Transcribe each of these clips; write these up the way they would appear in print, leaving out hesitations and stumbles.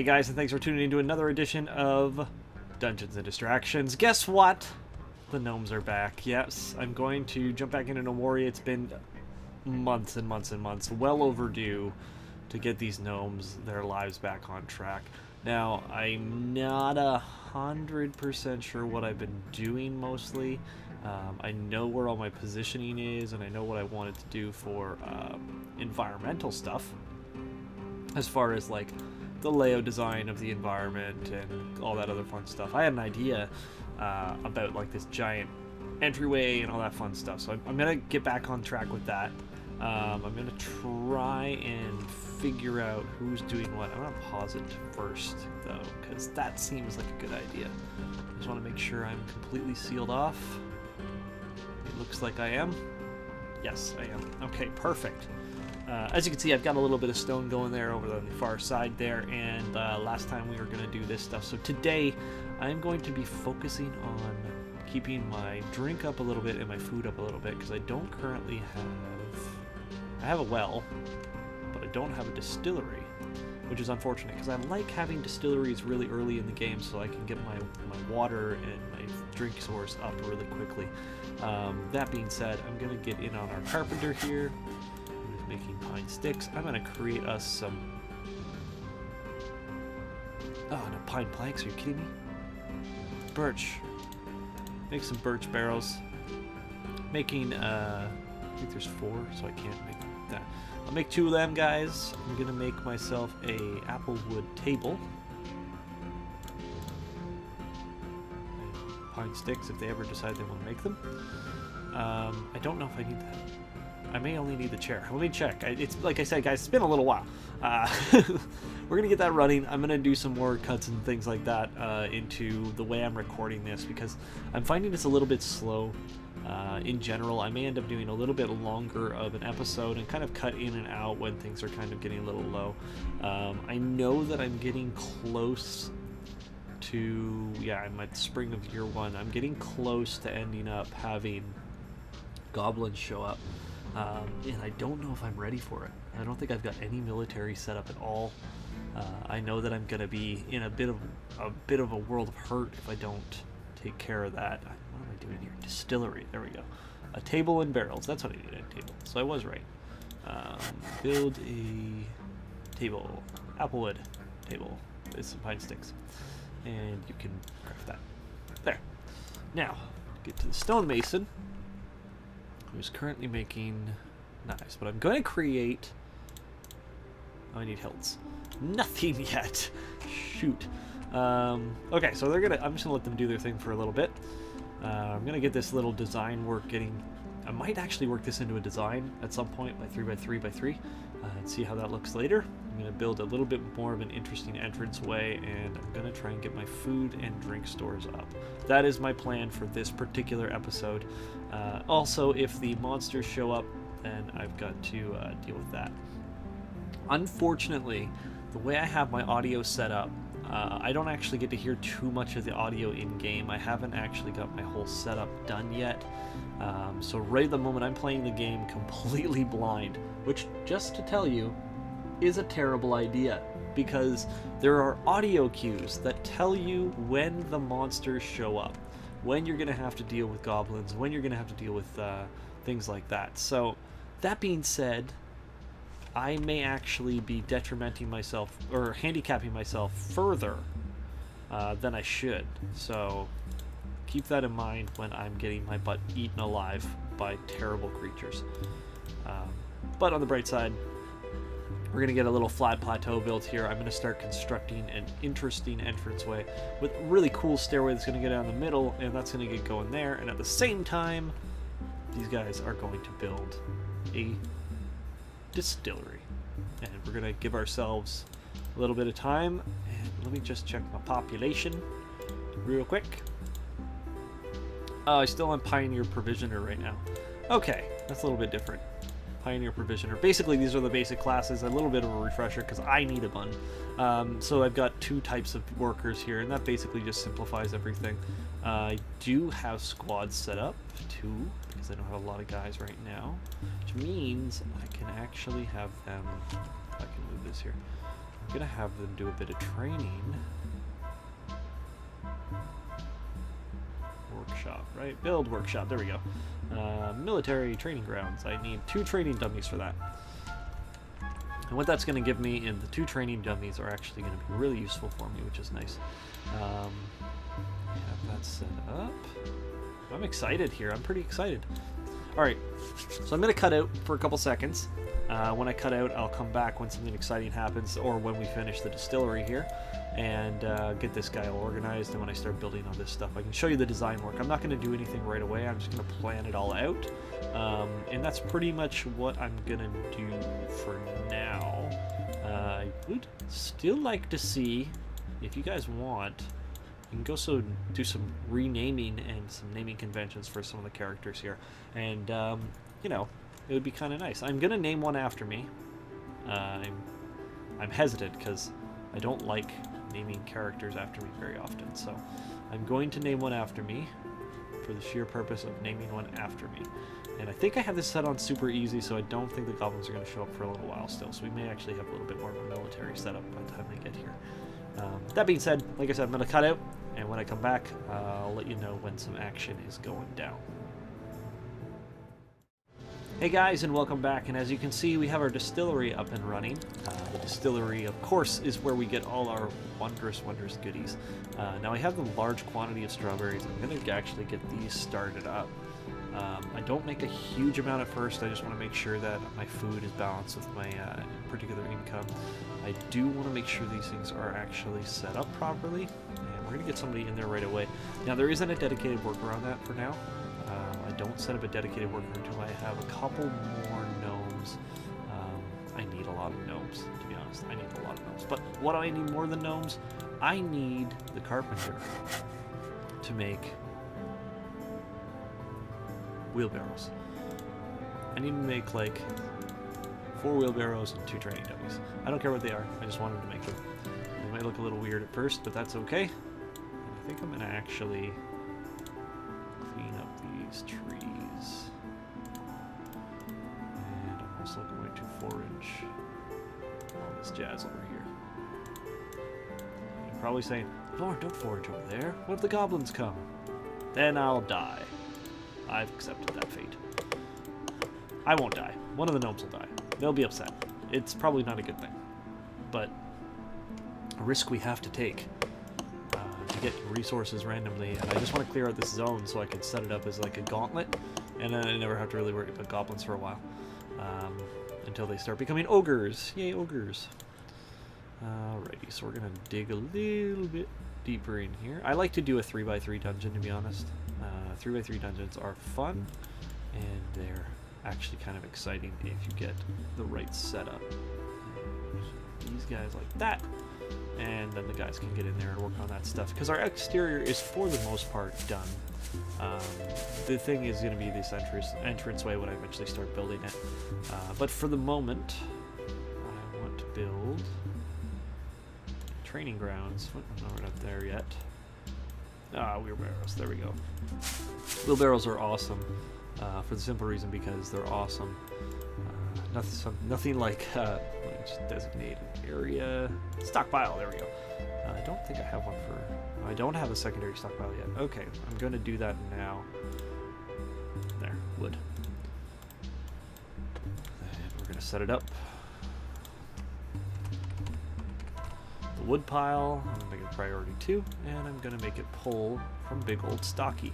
Hey guys, and thanks for tuning in to another edition of Dungeons and Distractions. Guess what? The gnomes are back. Yes, I'm going to jump back into Gnomoria. It's been months and months and months, well overdue to get these gnomes, their lives back on track. Now, I'm not 100% sure what I've been doing mostly. I know where all my positioning is, and I know what I wanted to do for environmental stuff, as far as like the layout design of the environment and all that other fun stuff. I had an idea about like this giant entryway and all that fun stuff, so I'm gonna get back on track with that. I'm gonna try and figure out who's doing what. I'm gonna pause it first though, because that seems like a good idea. I just want to make sure I'm completely sealed off. It looks like I am. Yes, I am. Okay, perfect. As you can see, I've got a little bit of stone going there over the far side there, and last time we were going to do this stuff. So today, I'm going to be focusing on keeping my drink up a little bit and my food up a little bit, because I don't currently have... I have a well, but I don't have a distillery, which is unfortunate, because I like having distilleries really early in the game so I can get my water and my drink source up really quickly. That being said, I'm going to get in on our carpenter here. Making pine sticks. I'm going to create us some... Oh, no, pine planks. Are you kidding me? Birch. Make some birch barrels. Making, I think there's 4, so I can't make that. I'll make 2 of them, guys. I'm going to make myself a applewood table. And pine sticks if they ever decide they want to make them. I don't know if I need that. I may only need the chair. Let me check. It's like I said, guys, it's been a little while. We're going to get that running. I'm going to do some more cuts and things like that into the way I'm recording this, because I'm finding this a little bit slow in general. I may end up doing a little bit longer of an episode and kind of cut in and out when things are kind of getting a little low. I know that I'm getting close to... Yeah, I'm at spring of year 1. I'm getting close to ending up having goblins show up. And I don't know if I'm ready for it. I don't think I've got any military set up at all. I know that I'm going to be in a bit of a world of hurt if I don't take care of that. What am I doing here? Distillery. There we go. A table and barrels. That's what I need, a table. So I was right. Build a table. Applewood table with some pine sticks. And you can craft that. There. Now, get to the stonemason, who's currently making knives, but I'm going to create... Oh, I need hilts. Nothing yet. Shoot. Okay, so I'm just gonna let them do their thing for a little bit. I'm gonna get this little design work getting... I might actually work this into a design at some point by 3x3x3 and see how that looks later. I'm gonna build a little bit more of an interesting entranceway, and I'm gonna try and get my food and drink stores up. That is my plan for this particular episode. Also, if the monsters show up, then I've got to deal with that. Unfortunately, the way I have my audio set up, I don't actually get to hear too much of the audio in-game. I haven't actually got my whole setup done yet. So right at the moment I'm playing the game completely blind, which, just to tell you, is a terrible idea, because there are audio cues that tell you when the monsters show up, when you're going to have to deal with goblins, when you're going to have to deal with things like that. So that being said, I may actually be detrimenting myself or handicapping myself further than I should. So keep that in mind when I'm getting my butt eaten alive by terrible creatures. But on the bright side, we're going to get a little flat plateau built here. I'm going to start constructing an interesting entranceway with a really cool stairway that's going to go down the middle, and that's going to get going there. And at the same time, these guys are going to build a distillery. And we're going to give ourselves a little bit of time. And let me just check my population real quick. Oh, I still am Pioneer Provisioner right now. Okay, that's a little bit different. Pioneer Provisioner. Basically, these are the basic classes. A little bit of a refresher because I need a one. So I've got 2 types of workers here, and that basically just simplifies everything. I do have squads set up, 2, because I don't have a lot of guys right now, which means I can actually have them... I can move this here. I'm gonna have them do a bit of training. Workshop, right? Build workshop, there we go. Military training grounds. I need 2 training dummies for that. And what that's going to give me, and the 2 training dummies are actually going to be really useful for me, which is nice. Have that set up. I'm excited here. I'm pretty excited. Alright, so I'm going to cut out for a couple seconds. When I cut out, I'll come back when something exciting happens, or when we finish the distillery here, and get this guy all organized. And when I start building all this stuff, I can show you the design work. I'm not going to do anything right away. I'm just going to plan it all out. And that's pretty much what I'm going to do for now. I would still like to see, if you guys want, you can go do some renaming and some naming conventions for some of the characters here. And, you know, it would be kind of nice. I'm going to name one after me. I'm hesitant because I don't like naming characters after me very often. So I'm going to name one after me for the sheer purpose of naming one after me. And I think I have this set on super easy, so I don't think the goblins are going to show up for a little while still. So we may actually have a little bit more of a military setup by the time they get here. That being said, like I said, I'm going to cut out. And when I come back, I'll let you know when some action is going down. Hey guys, and welcome back. And as you can see, we have our distillery up and running. The distillery, of course, is where we get all our wondrous goodies. Now I have the large quantity of strawberries. I'm going to actually get these started up. I don't make a huge amount at first. I just want to make sure that my food is balanced with my particular income. I do want to make sure these things are actually set up properly. And we're going to get somebody in there right away. Now there isn't a dedicated worker on that for now. I don't set up a dedicated worker until I have a couple more gnomes. I need a lot of gnomes, to be honest. I need a lot of gnomes. But what do I need more than gnomes? I need the carpenter to make wheelbarrows. I need to make like 4 wheelbarrows and 2 training dummies. I don't care what they are. I just wanted to make them. They might look a little weird at first, but that's okay. And I think I'm going to actually clean up these trees. And I'm also going to forage all this jazz over here. You're probably saying, Lorne, don't forage over there. What if the goblins come? Then I'll die. I've accepted that fate. I won't die. One of the gnomes will die. They'll be upset. It's probably not a good thing. But a risk we have to take to get resources randomly. And I just want to clear out this zone so I can set it up as like a gauntlet. And then I never have to really worry about goblins for a while. Until they start becoming ogres. Yay, ogres. Alrighty, so we're going to dig a little bit deeper in here. I like to do a 3x3 dungeon, to be honest. 3x3 dungeons are fun, and they're actually kind of exciting if you get the right setup. These guys like that, and then the guys can get in there and work on that stuff, because our exterior is for the most part done. The thing is going to be this entranceway when I eventually start building it. But for the moment, I want to build training grounds. No, we're not there yet. Wheelbarrows. There we go. Wheelbarrows are awesome for the simple reason because they're awesome. Nothing like just designated area stockpile. There we go. I don't think I have one for. I don't have a secondary stockpile yet. Okay, I'm going to do that now. There, wood. And we're going to set it up. The wood pile, I'm going to make it priority 2, and I'm going to make it pull from Big Old Stocky.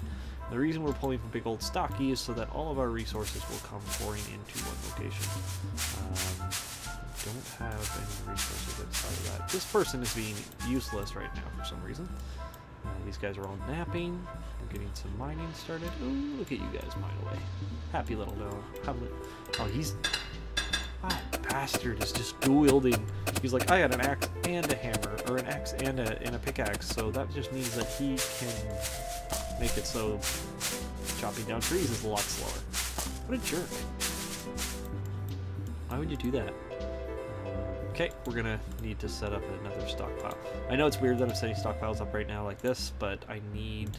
The reason we're pulling from Big Old Stocky is so that all of our resources will come pouring into one location. Don't have any resources outside of that. This person is being useless right now for some reason. These guys are all napping. We're getting some mining started. Ooh, look at you guys mine away. Happy little gnome. Oh, he's... Ah, bastard is just dual-wielding. He's like, I got an axe and a hammer, or an axe and a pickaxe, so that just means that he can make it so chopping down trees is a lot slower. What a jerk. Why would you do that? Okay, we're gonna need to set up another stockpile. I know it's weird that I'm setting stockpiles up right now like this, but I need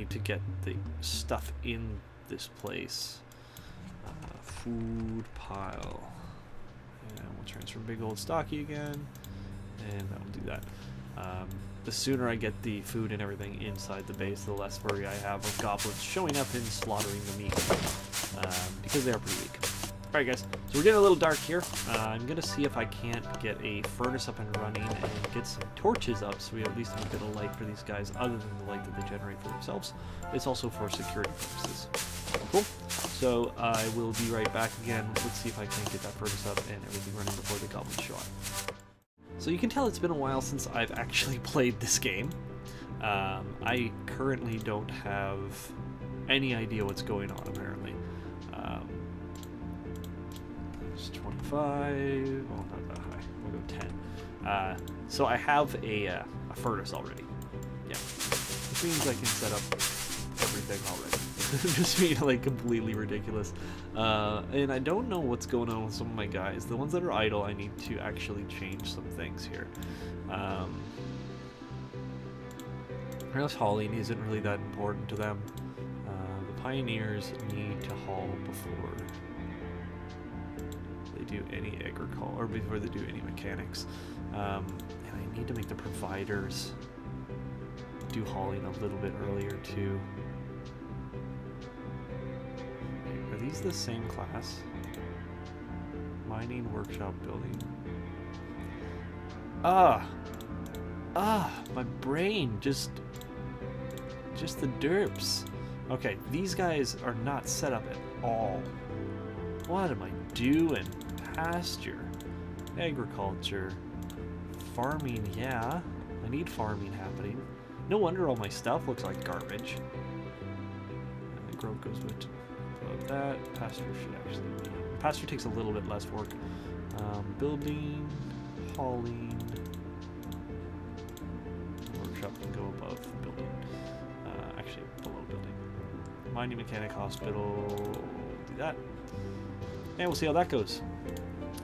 to get the stuff in this place. Food pile. And we'll transfer big old stocky again. And that'll do that. The sooner I get the food and everything inside the base, the less worry I have of goblins showing up and slaughtering the meat. Because they are pretty weak. Alright guys, so we're getting a little dark here. I'm going to see if I can't get a furnace up and running and get some torches up so we at least have a bit of light for these guys other than the light that they generate for themselves. It's also for security purposes. Cool. So I will be right back again. Let's see if I can get that furnace up and everything running before the goblins show up. So you can tell it's been a while since I've actually played this game. I currently don't have any idea what's going on apparently. It's 25, well not that high, we'll go 10. So I have a furnace already. Yeah, which means I can set up everything already. Just being like completely ridiculous. And I don't know what's going on with some of my guys. The ones that are idle, I need to actually change some things here. Realize hauling isn't really that important to them. The pioneers need to haul before they do any agriculture, or before they do any mechanics. And I need to make the providers do hauling a little bit earlier too. Are these the same class? Mining, workshop, building. My brain just the derps. Okay, these guys are not set up at all. What am I doing? Pasture, agriculture, farming, yeah. I need farming happening. No wonder all my stuff looks like garbage. And the growth goes with that. Pasture should actually be... Pasture takes a little bit less work. Building, hauling, workshop can go above building. Actually, below building. Mining, mechanic, hospital, do that. And we'll see how that goes.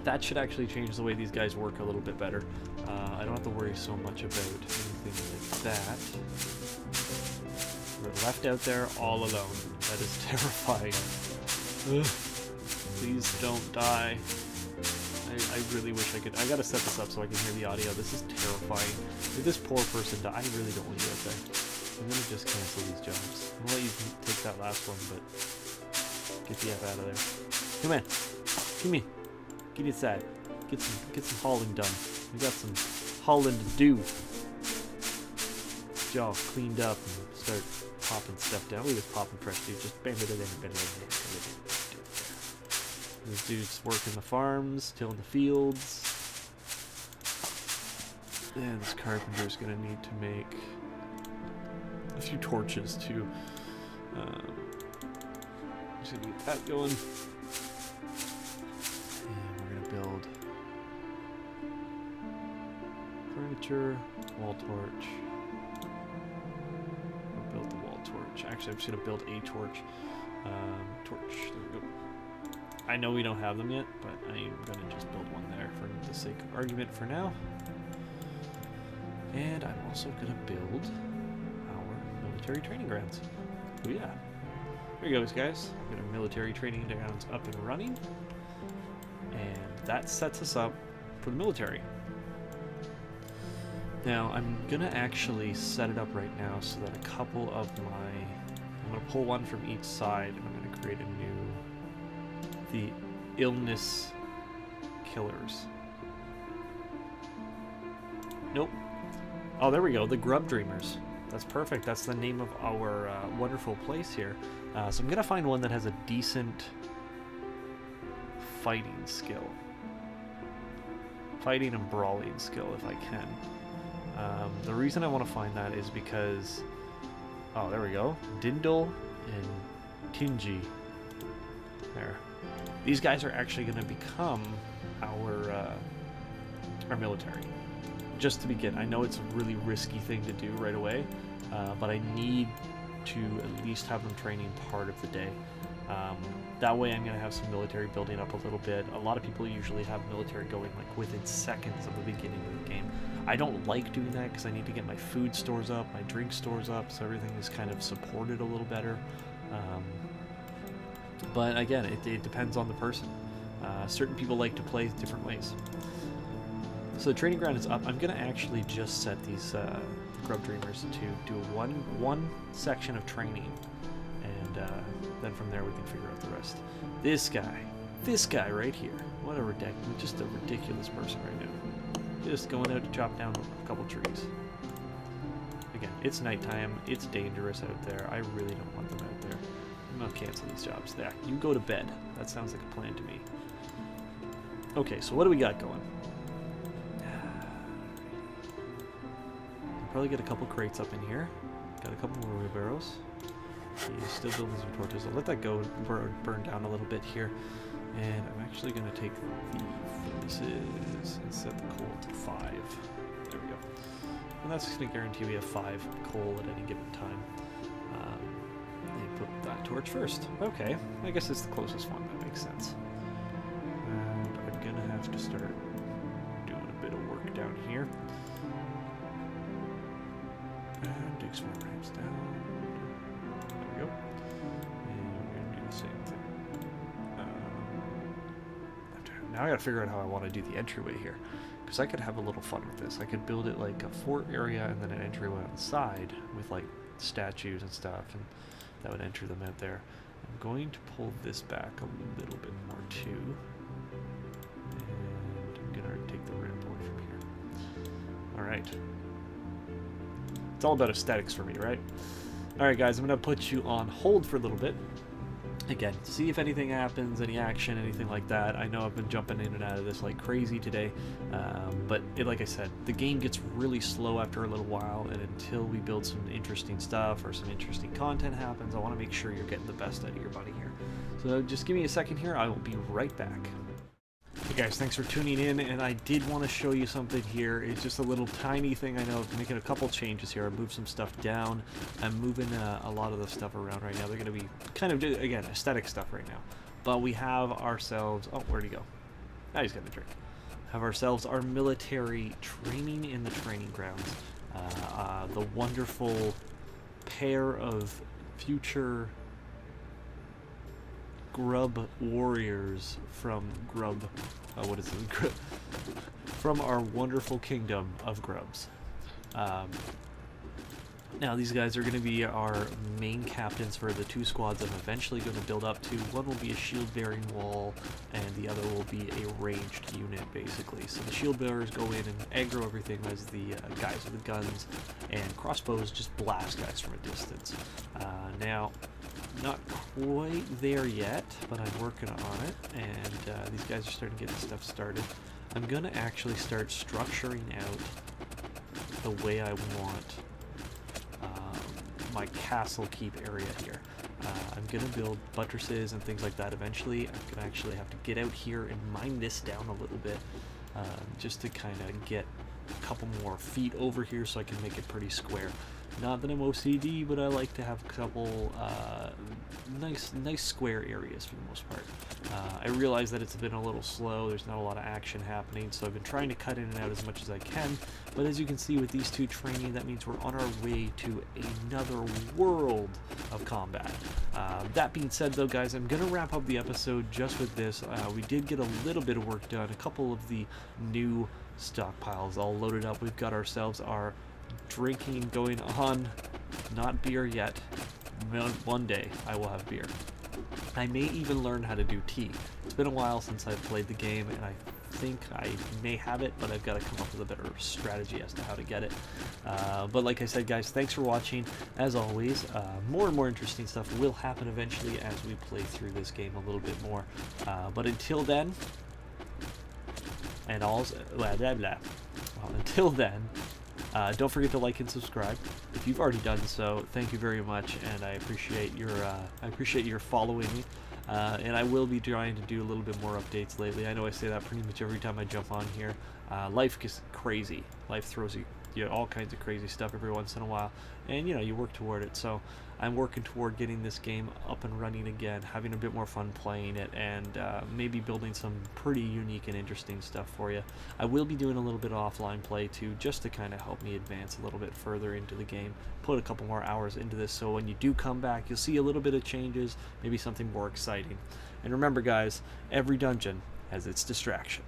That should actually change the way these guys work a little bit better. I don't have to worry so much about anything like that. We're left out there all alone. That is terrifying. Ugh. Please don't die. I really wish I could. I gotta set this up so I can hear the audio. This is terrifying. If this poor person died, I really don't want you out there. I'm gonna just cancel these jobs. I'll let you take that last one, but get the F out of there. Come on. Come here. Get inside. Get some hauling done. We got some hauling to do. Get y'all cleaned up and start popping stuff down. We just popping fresh dude. Just bam it in. These dudes working the farms, tilling the fields. And this carpenter's gonna need to make a few torches too. Just gonna get that going. And we're gonna build furniture, wall torch. We'll build the wall torch. Actually, I'm just gonna build a torch. Torch. There we go. I know we don't have them yet, but I'm gonna just build one there for the sake of argument for now. And I'm also gonna build our military training grounds. Oh yeah. Here goes, guys. We've got our military training grounds up and running. And that sets us up for the military. Now, I'm gonna actually set it up right now so that a couple of I'm gonna pull one from each side and I'm gonna create a new the illness killers. Nope. Oh, there we go. The grub dreamers. That's perfect. That's the name of our wonderful place here. So I'm gonna find one that has a decent fighting skill. Fighting and brawling skill, if I can. The reason I want to find that is because... Oh, there we go. Dindle and Tingy. There. These guys are actually going to become our military. Just to begin. I know it's a really risky thing to do right away, but I need to at least have them training part of the day. That way I'm going to have some military building up a little bit. A lot of people usually have military going like within seconds of the beginning of the game. I don't like doing that because I need to get my food stores up, my drink stores up, so everything is kind of supported a little better. But again, it depends on the person. Certain people like to play different ways. So the training ground is up. I'm going to actually just set these Grub Dreamers to do one section of training, and then from there we can figure out the rest. This guy right here, what a just a ridiculous person right now. Just going out to chop down a couple trees. Again, it's nighttime, it's dangerous out there, I really don't want them out there. I'm going to cancel these jobs. There, you go to bed. That sounds like a plan to me. Okay, so what do we got going? Probably get a couple crates up in here. Got a couple more wheelbarrows. He's still building some torches. I'll let that go burn down a little bit here. And I'm actually going to take the furnaces and set the coal to 5. There we go. And that's going to guarantee we have 5 coal at any given time. And put that torch first. Okay, I guess it's the closest one. That makes sense. And I'm going to have to start doing a bit of work down here. And dig some more ramps down. There we go. And we're going to do the same thing. Now I gotta figure out how I want to do the entryway here, because I could have a little fun with this. I could build it like a fort area and then an entryway on the side with like statues and stuff, and that would enter them out there. I'm going to pull this back a little bit more too, and I'm gonna take the ramp away from here. All right, it's all about aesthetics for me, right? All right, guys, I'm gonna put you on hold for a little bit. Again, see if anything happens, any action, anything like that. I know I've been jumping in and out of this like crazy today, but like I said, the game gets really slow after a little while, and until we build some interesting stuff or some interesting content happens, I want to make sure you're getting the best out of your buddy here. So just give me a second here, I will be right back. Hey guys, thanks for tuning in, and I did want to show you something here. It's just a little tiny thing. I know I'm making a couple changes here. I moved some stuff down. I'm moving a lot of the stuff around right now. They're going to be kind of, again, aesthetic stuff right now. But we have ourselves, oh, where'd he go? Now he's got the drink. Have ourselves our military training in the training grounds. The wonderful pair of future Grub warriors from Grub, what is it? From our wonderful kingdom of Grubs. Now these guys are going to be our main captains for the 2 squads I'm eventually going to build up to. One will be a shield bearing wall, and the other will be a ranged unit, basically. So the shield bearers go in and aggro everything as the guys with the guns, and crossbows just blast guys from a distance. Now, not quite there yet, but I'm working on it, and these guys are starting to get this stuff started. I'm going to actually start structuring out the way I want my castle keep area here. I'm going to build buttresses and things like that eventually. I'm going to actually have to get out here and mine this down a little bit, just to kind of get a couple more feet over here so I can make it pretty square. Not that I'm OCD, but I like to have a couple nice square areas for the most part. I realize that it's been a little slow, there's not a lot of action happening, so I've been trying to cut in and out as much as I can, but as you can see with these 2 training, that means we're on our way to another world of combat. That being said though, guys, I'm going to wrap up the episode just with this. We did get a little bit of work done, a couple of the new stockpiles all loaded up. We've got ourselves our drinking going on, not beer yet. One day I will have beer. I may even learn how to do tea. It's been a while since I've played the game, and I think I may have it, but I've got to come up with a better strategy as to how to get it. But like I said, guys, thanks for watching. As always, more and more interesting stuff will happen eventually as we play through this game a little bit more. But until then, and all blah blah blah. Well, until then, don't forget to like and subscribe. If you've already done so, thank you very much, and I appreciate your following me. And I will be trying to do a little bit more updates lately. I know I say that pretty much every time I jump on here. Life gets crazy. Life throws you all kinds of crazy stuff every once in a while, and you work toward it. So I'm working toward getting this game up and running again, having a bit more fun playing it, and maybe building some pretty unique and interesting stuff for you. I will be doing a little bit of offline play too, just to kind of help me advance a little bit further into the game, put a couple more hours into this, so when you do come back, you'll see a little bit of changes, maybe something more exciting. And remember, guys, every dungeon as its distraction.